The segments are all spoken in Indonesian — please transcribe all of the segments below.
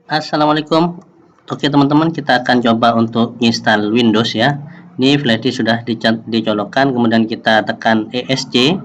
Assalamualaikum. Oke teman-teman, kita akan coba untuk install Windows ya. Ini flash disk sudah dicolokkan, kemudian kita tekan ESC,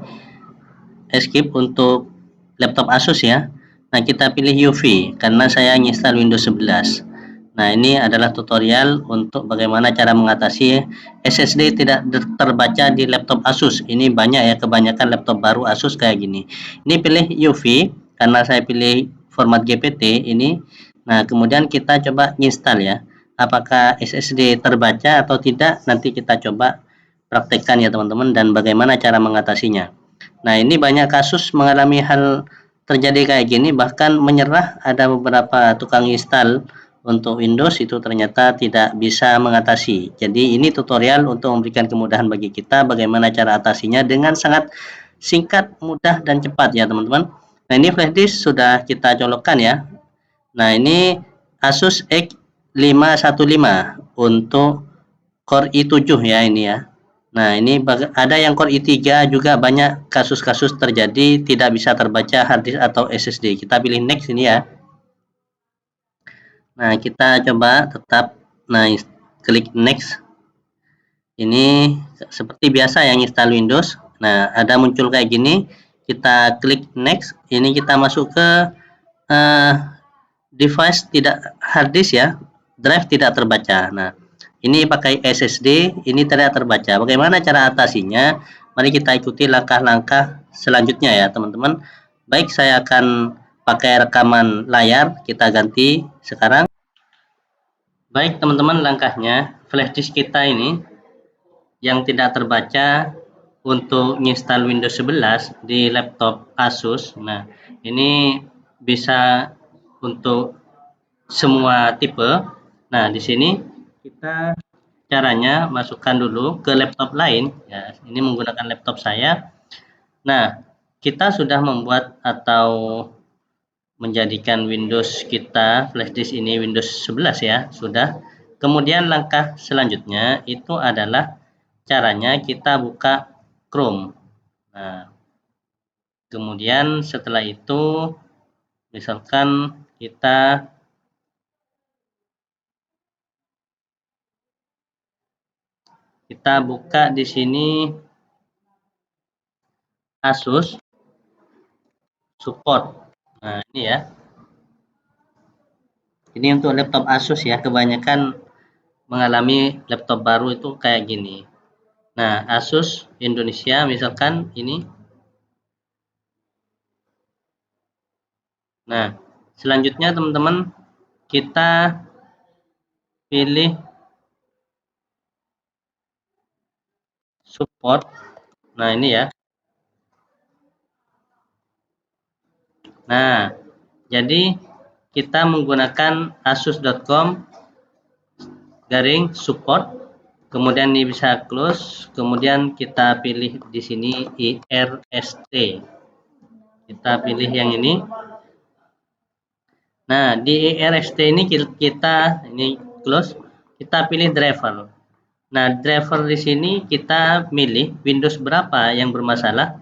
escape untuk laptop Asus ya. Nah, kita pilih UV karena saya install Windows 11. Nah, ini adalah tutorial untuk bagaimana cara mengatasi SSD tidak terbaca di laptop Asus. Ini banyak ya, kebanyakan laptop baru Asus kayak gini. Ini pilih UV karena saya pilih format GPT ini. Nah, kemudian kita coba install ya. Apakah SSD terbaca atau tidak? Nanti kita coba praktekkan ya teman-teman, dan bagaimana cara mengatasinya. Nah, ini banyak kasus mengalami hal terjadi kayak gini, bahkan menyerah. Ada beberapa tukang install untuk Windows itu ternyata tidak bisa mengatasi. Jadi ini tutorial untuk memberikan kemudahan bagi kita bagaimana cara atasinya dengan sangat singkat, mudah, dan cepat ya teman-teman. Nah, ini flash disk sudah kita colokkan ya. Nah, ini Asus X515 untuk Core i7 ya ini ya. Nah, ini ada yang Core i3 juga, banyak kasus-kasus terjadi tidak bisa terbaca harddisk atau SSD. Kita pilih next ini ya. Nah, kita coba tetap, nah klik next. Ini seperti biasa yang install Windows. Nah, ada muncul kayak gini. Kita klik next. Ini kita masuk ke device tidak harddisk ya, drive tidak terbaca. Nah, ini pakai SSD, ini tidak terbaca. Bagaimana cara atasinya? Mari kita ikuti langkah-langkah selanjutnya ya teman-teman. Baik, saya akan pakai rekaman layar, kita ganti sekarang. Baik teman-teman, langkahnya flash disk kita ini yang tidak terbaca untuk install Windows 11 di laptop Asus. Nah, ini bisa untuk semua tipe. Nah, di sini kita caranya masukkan dulu ke laptop lain ya. Ini menggunakan laptop saya. Nah, kita sudah membuat atau menjadikan Windows kita, flash disk ini Windows 11 ya, sudah. Kemudian langkah selanjutnya itu adalah caranya kita buka Chrome. Nah, kemudian setelah itu misalkan kita buka di sini Asus support. Nah, ini ya. Ini untuk laptop Asus ya, kebanyakan mengalami laptop baru itu kayak gini. Nah, Asus Indonesia misalkan ini. Nah, selanjutnya teman-teman kita pilih support. Nah, ini ya. Nah, jadi kita menggunakan asus.com/support. Kemudian ini bisa close, kemudian kita pilih di sini IRST. Kita pilih yang ini. Nah, di IRST ini kita ini close, kita pilih driver. Nah, driver di sini kita milih Windows berapa yang bermasalah,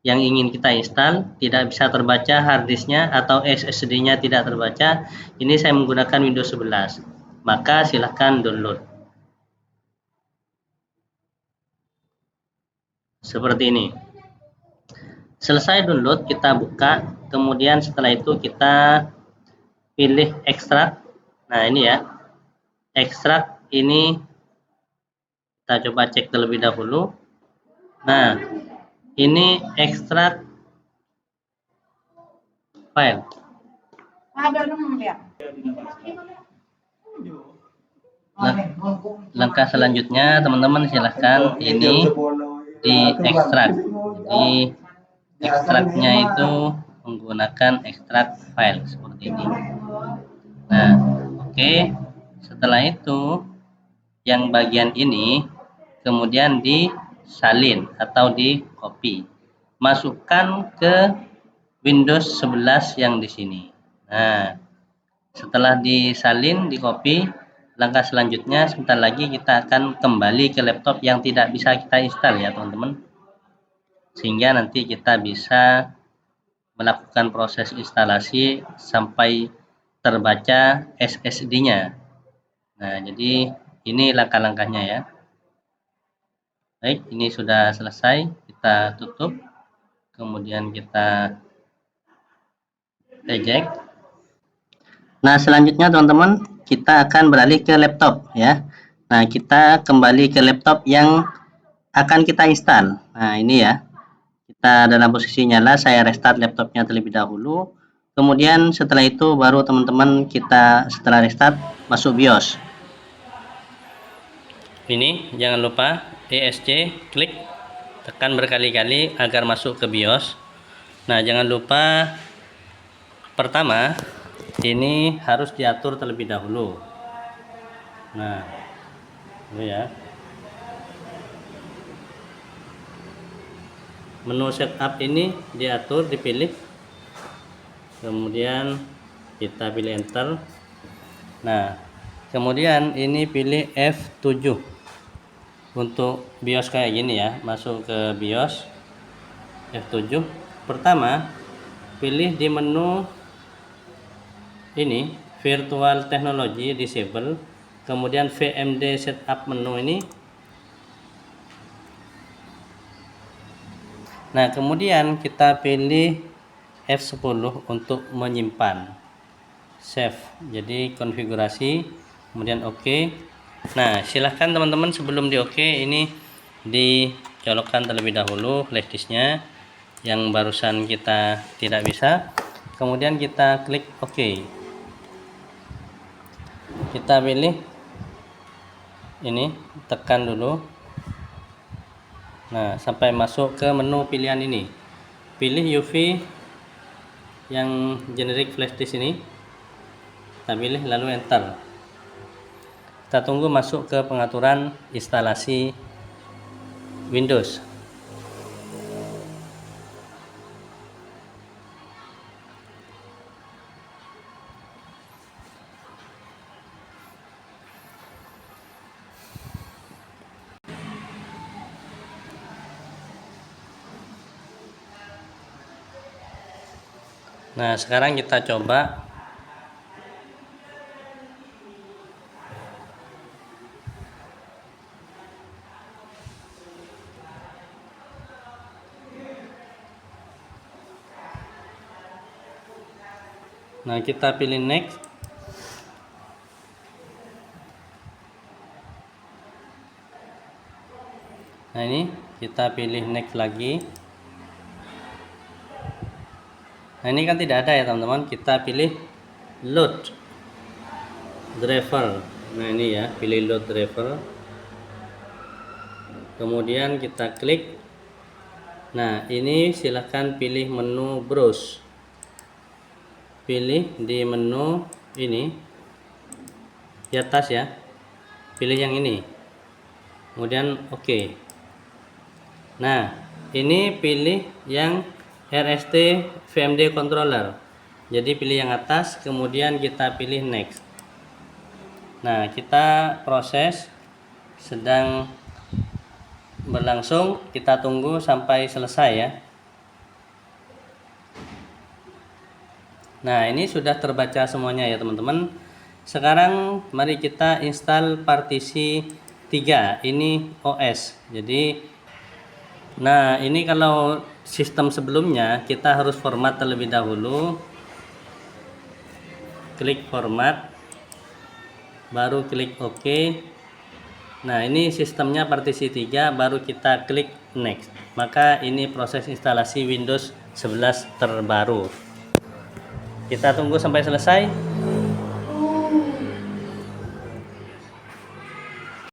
yang ingin kita install, tidak bisa terbaca harddisknya atau SSD-nya tidak terbaca. Ini saya menggunakan Windows 11. Maka silahkan download. Seperti ini. Selesai download, kita buka. Kemudian setelah itu kita pilih ekstrak. Nah, ini ya. Ekstrak ini kita coba cek terlebih dahulu. Nah, ini ekstrak file. Langkah selanjutnya teman-teman silahkan ini di ekstrak. Jadi ekstraknya itu menggunakan ekstrak file seperti ini. Nah, oke. Setelah itu yang bagian ini kemudian disalin atau di copy, masukkan ke Windows 11 yang di sini. Nah, setelah disalin, di copy, langkah selanjutnya sebentar lagi kita akan kembali ke laptop yang tidak bisa kita install ya teman-teman, sehingga nanti kita bisa melakukan proses instalasi sampai terbaca SSD-nya. Nah, jadi ini langkah-langkahnya ya. Baik, ini sudah selesai, kita tutup, kemudian kita eject. Nah, selanjutnya teman-teman, kita akan beralih ke laptop ya. Nah, kita kembali ke laptop yang akan kita install. Nah, ini ya. Kita dalam posisi nyala, saya restart laptopnya terlebih dahulu. Kemudian setelah itu baru teman-teman kita setelah restart masuk BIOS. Ini jangan lupa ESC, klik, tekan berkali-kali agar masuk ke BIOS. Nah, jangan lupa pertama ini harus diatur terlebih dahulu. Nah, ini ya. Menu setup ini diatur, dipilih, kemudian kita pilih enter. Nah, kemudian ini pilih F7 untuk BIOS kayak gini ya. Masuk ke BIOS, F7. Pertama pilih di menu ini virtual technology disable, kemudian VMD setup menu ini. Nah, kemudian kita pilih F10 untuk menyimpan, save, jadi konfigurasi, kemudian OK. Nah, silahkan teman-teman sebelum di OK ini dicolokkan terlebih dahulu flash disknya yang barusan kita tidak bisa, kemudian kita klik OK. Kita pilih ini, tekan dulu. Nah, sampai masuk ke menu pilihan ini, pilih UV yang generic flash disk ini, kita pilih lalu enter. Kita tunggu masuk ke pengaturan instalasi Windows. Nah, sekarang kita coba. Nah, kita pilih next. Nah, ini kita pilih next lagi. Nah, ini kan tidak ada ya teman-teman, kita pilih load driver. Nah, ini ya, pilih load driver, kemudian kita klik. Nah, ini silahkan pilih menu browse, pilih di menu ini di atas ya, pilih yang ini, kemudian OK. Nah, ini pilih yang RST VMD controller, jadi pilih yang atas, kemudian kita pilih next. Nah, kita proses sedang berlangsung, kita tunggu sampai selesai ya. Nah, ini sudah terbaca semuanya ya teman-teman. Sekarang mari kita install partisi 3, ini OS. Jadi nah, ini kalau sistem sebelumnya kita harus format terlebih dahulu, klik format, baru klik OK. Nah, ini sistemnya partisi 3, baru kita klik next. Maka ini proses instalasi Windows 11 terbaru. Kita tunggu sampai selesai.